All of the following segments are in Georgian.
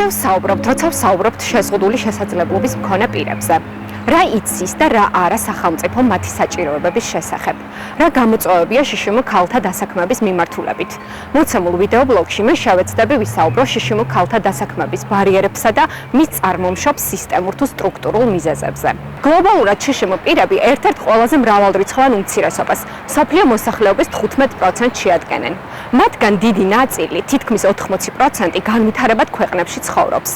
ისევ საუბრობთ, როცა ვსაუბრობთ შეზღუდული შესაძლებლობის მქონე პირებზე. რა იცის და რა არა სახელმწიფო მათი საჭიროებების შესახებ. რა გამოწვევებია შშმ ქალთა დასაქმების მიმართულებით. მოცემულ ვიდეობლოგში მე შევეცდები ვისაუბრო შშმ ქალთა დასაქმების ბარიერებსა და მის წარმომშობ სისტემურ თუ სტრუქტურულ მიზეზებზე. გლობალურად შშმ პირები ერთ-ერთ ყველაზე მრავალრიცხოვან უმცირესობას, მსოფლიო მოსახლეობის 15% შეადგენენ. მათგან დიდი ნაწილი, თითქმის 80%, განვითარებად ქვეყნებში ცხოვრობს.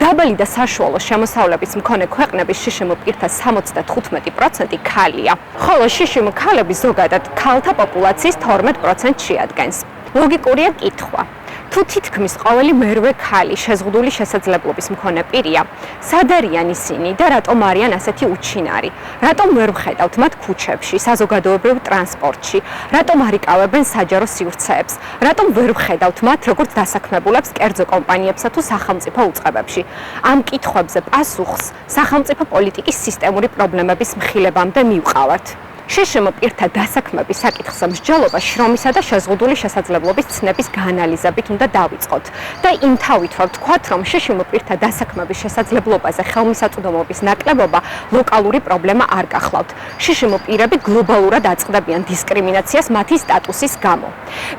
დაბალი და საშუალო შემოსავლების მქონე ქვეყნების შშმ პირთა 75% ქალია, ხოლო შშმ ქალები ზოგადად ქალთა პოპულაციის 12% შეადგენს. ლოგიკურია კითხვა. თუ თითქმის ყოველი მერვე ქალი შეზღუდული შესაძლებლობის მქონე პირია, სად არიან ისინი და რატომ არიან ასეთი უჩინარი? რატომ ვერ ვხედავთ მათ ქუჩებში, საზოგადოებრივ ტრანსპორტში? რატომ არ იკავებენ საჯარო სივრცეებს? რატომ ვერ ვხედავთ მათ როგორც დასაქმებულებს კერძო კომპანიებსა თუ სახელმწიფო უწყებებში? ამ კითხვებზე პასუხს სახელმწიფო პოლიტიკის სისტემური პრობლემების მხილებამდე მივყავართ. შშმ პირთა დასაქმების საკითხზე მსჯელობა შრომისა და შეზღუდული შესაძლებლობის ცნების გაანალიზებით უნდა დავიწყოთ და იმ თავით ვთქვათ, რომ შშმ პირთა დასაქმების შესაძლებლობაზე ხელმისაწვდომობის ნაკლებობა ლოკალური პრობლემა არ გახლავთ. შშმ პირები გლობალურად აწყდებიან დისკრიმინაციას მათი სტატუსის გამო.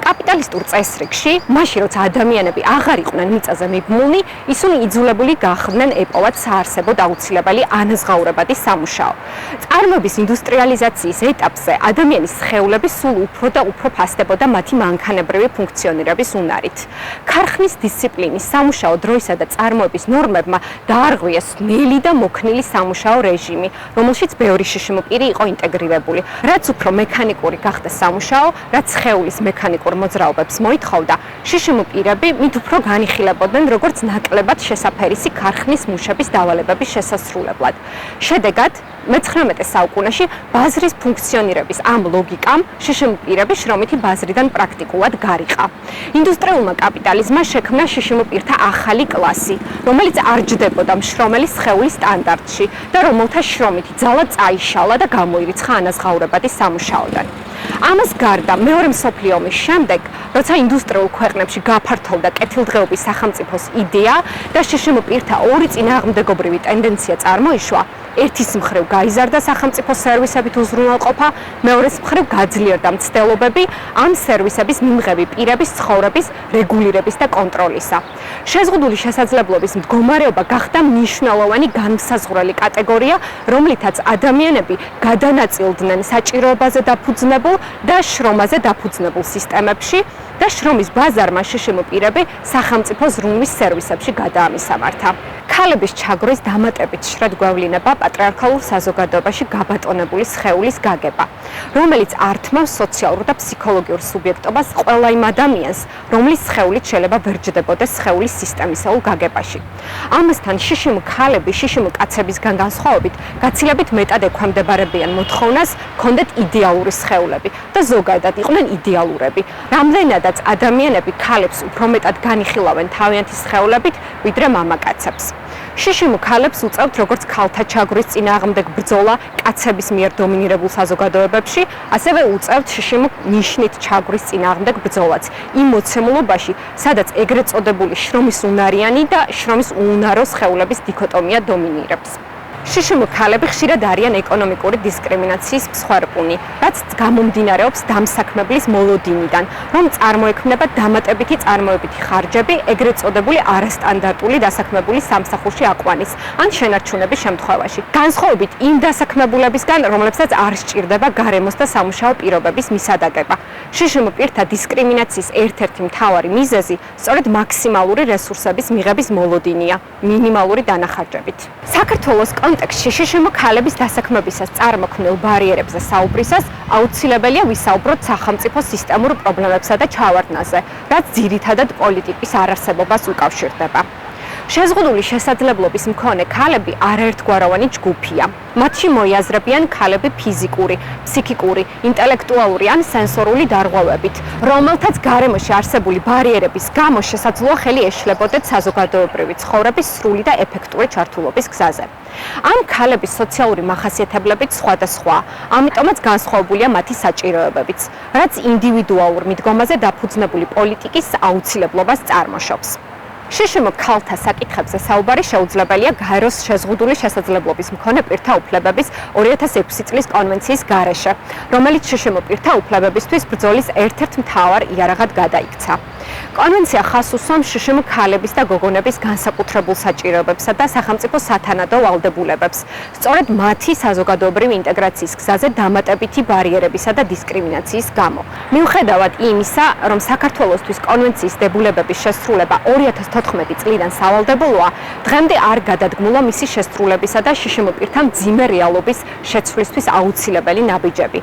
კაპიტალისტურ წესრიგში, მაშინ როცა ადამიანები აღარ იყვნენ მიწაზე მიბმულნი, ისინი იძულებული გახდნენ ეპოვათ საარსებოდ აუცილებელი ანაზღაურებადი სამუშაო. წარმოების ინდუსტრიალიზაციის ეტაპზე ადამიანის სხეულები სულ უფრო და უფრო ფასდებოდა მათი მანქანებრივი ფუნქციონირების უნარით. ქარხნის დისციპლინის, სამუშაო დროისა და წარმოების ნორმებმა დაარღვიეს ნელი და მოქნილი სამუშაო რეჟიმი, რომელშიც ბევრი შშმ პირი იყო ინტეგრირებული. რაც უფრო მექანიკური გახდა სამუშაო, რაც სხეულის მექანიკურ მოძრაობებს მოითხოვდა, შშმ პირები მით უფრო განიხილებოდნენ როგორც ნაკლებად შესაფერისი ქარხნის მუშების დავალებების შესასრულებლად. შედეგად, მე-19 საუკუნეში ბაზრის ფუნქციონირების ამ ლოგიკამ შშმ პირები შრომითი ბაზრიდან პრაქტიკულად გარიყა. ინდუსტრიულმა კაპიტალიზმმა შექმნა შშმ პირთა ახალი კლასი, რომელიც არ ჯდებოდა მშრომელი სხეულის სტანდარტში და რომელთა შრომითი ძალა წაიშალა და გამოირიცხა ანაზღაურებადი სამუშაოდან. ამას გარდა მეორე მსოფლიო ომის შემდეგ, როცა ინდუსტრიულ ქვეყნებში გაფართოვდა კეთილდღეობის სახელმწიფოს იდეა და შშმ პირთა ორი წინააღმდეგობრივი ტენდენცია წარმოიშვა, ერთის მხრივ გაიზარდა სახელმწიფო სერვისებით უზრუნველყოფა, მეორეს მხრივ გაძლიერდა მცდელობები ამ სერვისების მიმღები პირების ცხოვრების რეგულირების და კონტროლისა. შეზღუდული შესაძლებლობის მდგომარეობა გახდა მნიშვნელოვანი განმსაზღვრელი კატეგორია, რომლითაც ადამიანები გადანაწილდნენ საჭიროებაზე დაფუძნებულ და შრომაზე დაფუძნებულ სისტემებში და შრომის ბაზარმა შშმ პირები სახელმწიფო ზრუნვის სერვისებში გადაამისამართა. ქალების ჩაგვრის დამატებით შრად გვევლინება პატრიარქალურ საზოგადოებაში გაბატონებული სხეულის გაგება, რომელიც ართმევს სოციალურ და ფსიქოლოგიურ სუბიექტობას ყველა იმ ადამიანს, რომლის სხეულით შეიძლება ვერ ჯდებოდეს სხეულის სისტემისეულ გაგებაში. ამასთან შშმ ქალები შშმ კაცებისგან განსხვავებით გაცილებით მეტად ექვემდებარებიან მოთხოვნას ჰქონდეთ იდეალური სხეულები და ზოგადად იყვნენ იდეალურები. რამდენადაც ადამიანები ქალებს უფრო მეტად განიხილავენ თავიანთი სხეულებით, ვიდრე მამაკაცებს. შშმ ქალებს უწევთ როგორც ქალთა ჩაგვრის წინააღმდეგ ბრძოლა კაცების მიერ დომინირებულ საზოგადოებებში, ასევე უწევთ შშმ ნიშნით ჩაგვრის წინააღმდეგ ბრძოლაც იმ მოცემულობაში, სადაც ეგრეთ წოდებული შრომის უნარიანი და შრომის უუნარო სხეულების დიქოტომია დომინირებს. შშმ ქალები ხშირად არიან ეკონომიკური დისკრიმინაციის მსხვერპლნი, რაც გამომდინარეობს დამსაქმებლის მოლოდინიდან, რომ წარმოექმნება დამატებითი წარმოებითი ხარჯები ეგრეთ წოდებული არასტანდარტული დასაქმებული სამსახურში აყვანის ან შენარჩუნების შემთხვევაში. განსხვავებით იმ დასაქმებულებისგან, რომლებსაც არ სჭირდება გარემოს და სამუშაო პირობების მისადაგება. შშმ პირთა დისკრიმინაციის ერთ-ერთი მთავარი მიზეზი სწორედ მაქსიმალური რესურსების მიღების მოლოდინია, მინიმალური დანახარჯებით. საქართველოს კონტექსტში შშმ ქალების დასაქმებისას წარმოქმნილ ბარიერებზე საუბრისას აუცილებელია ვისაუბროთ სახელმწიფო სისტემურ პრობლემებსა და ჩავარდნაზე, რაც ძირითადად პოლიტიკის არარსებობას უკავშირდება. შეზღუდული შესაძლებლობის მქონე ქალები არაერთგვაროვანი ჯგუფია. მათში მოიაზრებიან ქალები ფიზიკური, ფსიქიკური, ინტელექტუალური ან სენსორული დარღვევებით, რომელთაც გარემოში არსებული ბარიერების გამო შესაძლოა ხელი ეშლებოდეთ საზოგადოებრივი ცხოვრების სრული და ეფექტური ჩართულობის გზაზე. ამ ქალების სოციალური მახასიათებლებით სხვადასხვა, ამიტომაც განსხვავებულია მათი საჭიროებებიც, რაც ინდივიდუალურ მიდგომაზე დაფუძნებული პოლიტიკის აუცილებლობას წარმოშობს. შშმ ქალთა საკითხებზე საუბარი შეუძლებელია გაეროს შეზღუდული შესაძლებლობის მქონე პირთა უფლებების 2006 წლის კონვენციის გარეშე, რომელიც შშმ პირთა უფლებებისთვის ბრძოლის ერთ-ერთ მთავარ იარაღად გადაიქცა. კონვენცია ხაზს უსვამს შშმ ქალების და გოგონების განსაკუთრებულ საჭიროებებსა და სახელმწიფო სათანადო ვალდებულებებს, სწორედ მათი საზოგადოებრივი ინტეგრაციის გზაზე დამატებითი ბარიერებისა და დისკრიმინაციის გამო. მიუხედავად იმისა, რომ საქართველოსთვის კონვენციის დებულებების შესრულება 2014 წლიდან სავალდებულოა, დღემდე არ გადადგმულა მისი შესრულებისა და შშმ პირთა მძიმე რეალობის შეცვლისთვის აუცილებელი ნაბიჯები.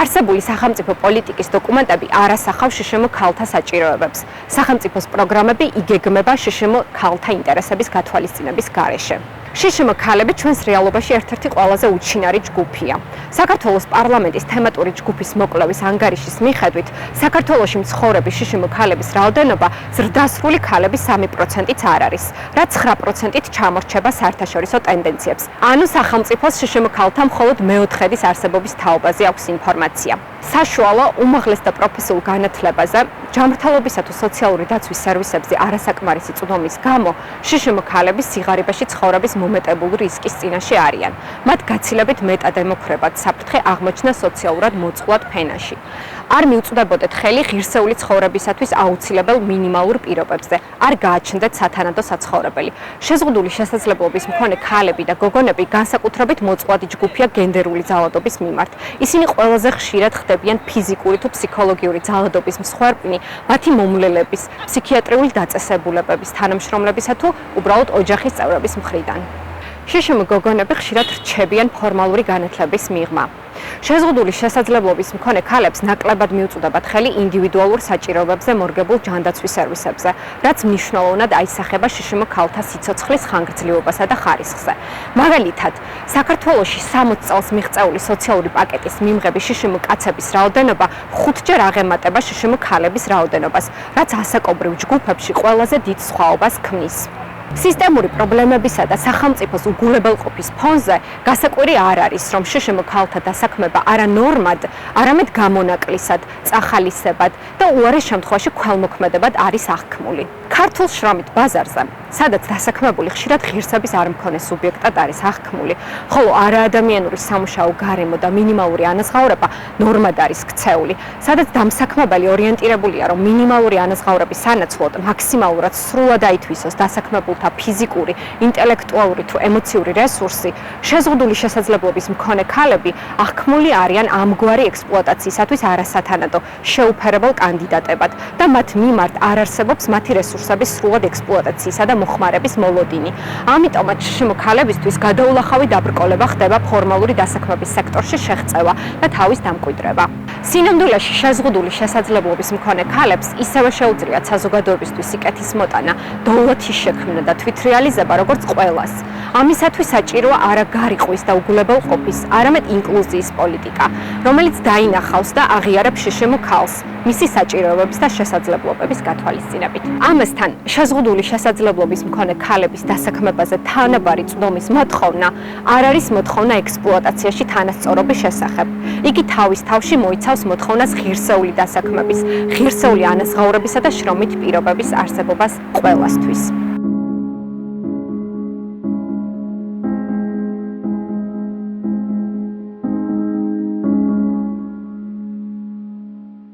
არსებული სახელმწიფო პოლიტიკის დოკუმენტები არ ასახავს შშმ ქალთა საჭიროებებს. სახელმწიფოს პროგრამები იგეგმება შშმ ქალთა ინტერესების გათვალისწინების გარეშე. შშმ ქალები ჩვენს რეალობაში ერთ-ერთი ყველაზე უჩინარი ჯგუფია. საქართველოს პარლამენტის თემატური ჯგუფის მოკვლევის ანგარიშის მიხედვით, საქართველოში მცხოვრები შშმ ქალების რაოდენობა ზრდასრული ქალების 3%-იც არ არის, რაც 9%-ით ჩამორჩება საერთაშორისო ტენდენციებს. ანუ სახელმწიფოს შშმ ქალთა მხოლოდ მეოთხედის არსებობის თაობაზე აქვს ინფორმაცია. საშუალო, უმაღლეს და პროფესიულ განათლებაზე, ჯანმრთელობისა თუ სოციალური დაცვის სერვისებზე არასაკმარისი წვდომის გამო, შშმ ქალები სიღარიბეში ცხოვრების მომეტებული რისკის წინაშე არიან. მათ გაცილებით მეტად ემუქრებათ საფრთხე აღმოჩნდა სოციალურად მოწყვლად ფენაში. არ მიუწვდებოდეთ ხელი ღირსეული ცხოვრებისათვის აუცილებელ მინიმალურ პირობებზე, არ გააჩნდეთ სათანადო საცხოვრებელი. შეზღუდული შესაძლებლობის მქონე ქალები და გოგონები განსაკუთრებით მოწყვლადი ჯგუფია გენდერული ძალადობის მიმართ. ისინი ყველაზე ხშირად ხდებიან ფიზიკური თუ ფსიქოლოგიური ძალადობის მსხვერპლი მათი მომვლელების, ფსიქიატრიული დაწესებულებების, თანამშრომლებისა თუ უბრალოდ ოჯახის წევრების მხრიდან. შშმ გოგონები ხშირად რჩებიან ფორმალური განათლების მიღმა. შეზღუდული შესაძლებლობის მქონე ქალებს ნაკლებად მიუწვდებათ ხელი ინდივიდუალურ საჭიროებებზე მორგებულ ჯანდაცვის სერვისებზე, რაც მნიშვნელოვნად აისახება შშმ ქალთა სიცოცხლის ხანგრძლივობასა და ხარისხზე. მაგალითად, საქართველოში 60 წელს მიღწეული სოციალური პაკეტის მიმღები შშმ კაცების რაოდენობა 5-ჯერ აღემატება შშმ ქალების რაოდენობას, რაც ასაკობრივ ჯგუფებში ყველაზე დიდ სხვაობას ქმნის. სისტემური პრობლემებისა და სახელმწიფოს უგულებელყოფის ფონზე გასაკვირი არ არის, რომ შშმ ქალთა დასაქმება არა ნორმად, არამედ გამონაკლისად, წახალისებად და უარეს შემთხვევაში ქველმოქმედებად არის აღქმული. ქართულ შრომით ბაზარზე, სადაც დასაქმებული ხშირად ღირსების არ მქონე სუბიექტად არის აღქმული, ხოლო არაადამიანური სამუშაო გარემო და მინიმალური ანაზღაურება ნორმად არის ქცეული, სადაც დამსაქმებელი ორიენტირებულია, რომ მინიმალური ანაზღაურების სანაცვლოდ მაქსიმალურად სრულად აითვისოს დასაქმებულთა ფიზიკური, ინტელექტუალური თუ ემოციური რესურსი, შეზღუდული შესაძლებლობის მქონე ქალები აღქმული არიან ამგვარი ექსპლუატაციისათვის არასათანადო, შეუფერებელ კანდიდატებად და მათ მიმართ არ არსებობს მათი რესურსების სრულად ექსპლუატაციისა და მოხმარების მოლოდინი. ამიტომაც შშმ ქალებისთვის გადაულახავი დაბრკოლება ხდება ფორმალური დასაქმების სექტორში შეღწევა და თავის დამკვიდრება. სინამდვილეში შეზღუდული შესაძლებლობის მქონე ქალებს ისევე შეუძლიათ საზოგადოებისთვის სიკეთის მოტანა, დოვლათის შექმნა და თვითრეალიზება როგორც ყველას. ამისათვის საჭიროა არა გარიყვის და უგულებელყოფის, არამედ ინკლუზიის პოლიტიკა, რომელიც დაინახავს და აღიარებს შშმ ქალს, მისი საჭიროებების და შესაძლებლობების გათვალისწინებით. ამასთან, შეზღუდული შესაძლებლობის მქონე ქალების დასაქმებაზე თანაბარი წვდომის მოთხოვნა არ არის მოთხოვნა ექსპლუატაციაში თანასწორობის შესახებ. იგი თავის თავში მოიცავს მოთხოვნას ღირსეული დასაქმების, ღირსეული ანაზღაურებისა და შრომით პირობების არსებობას ყველასთვის.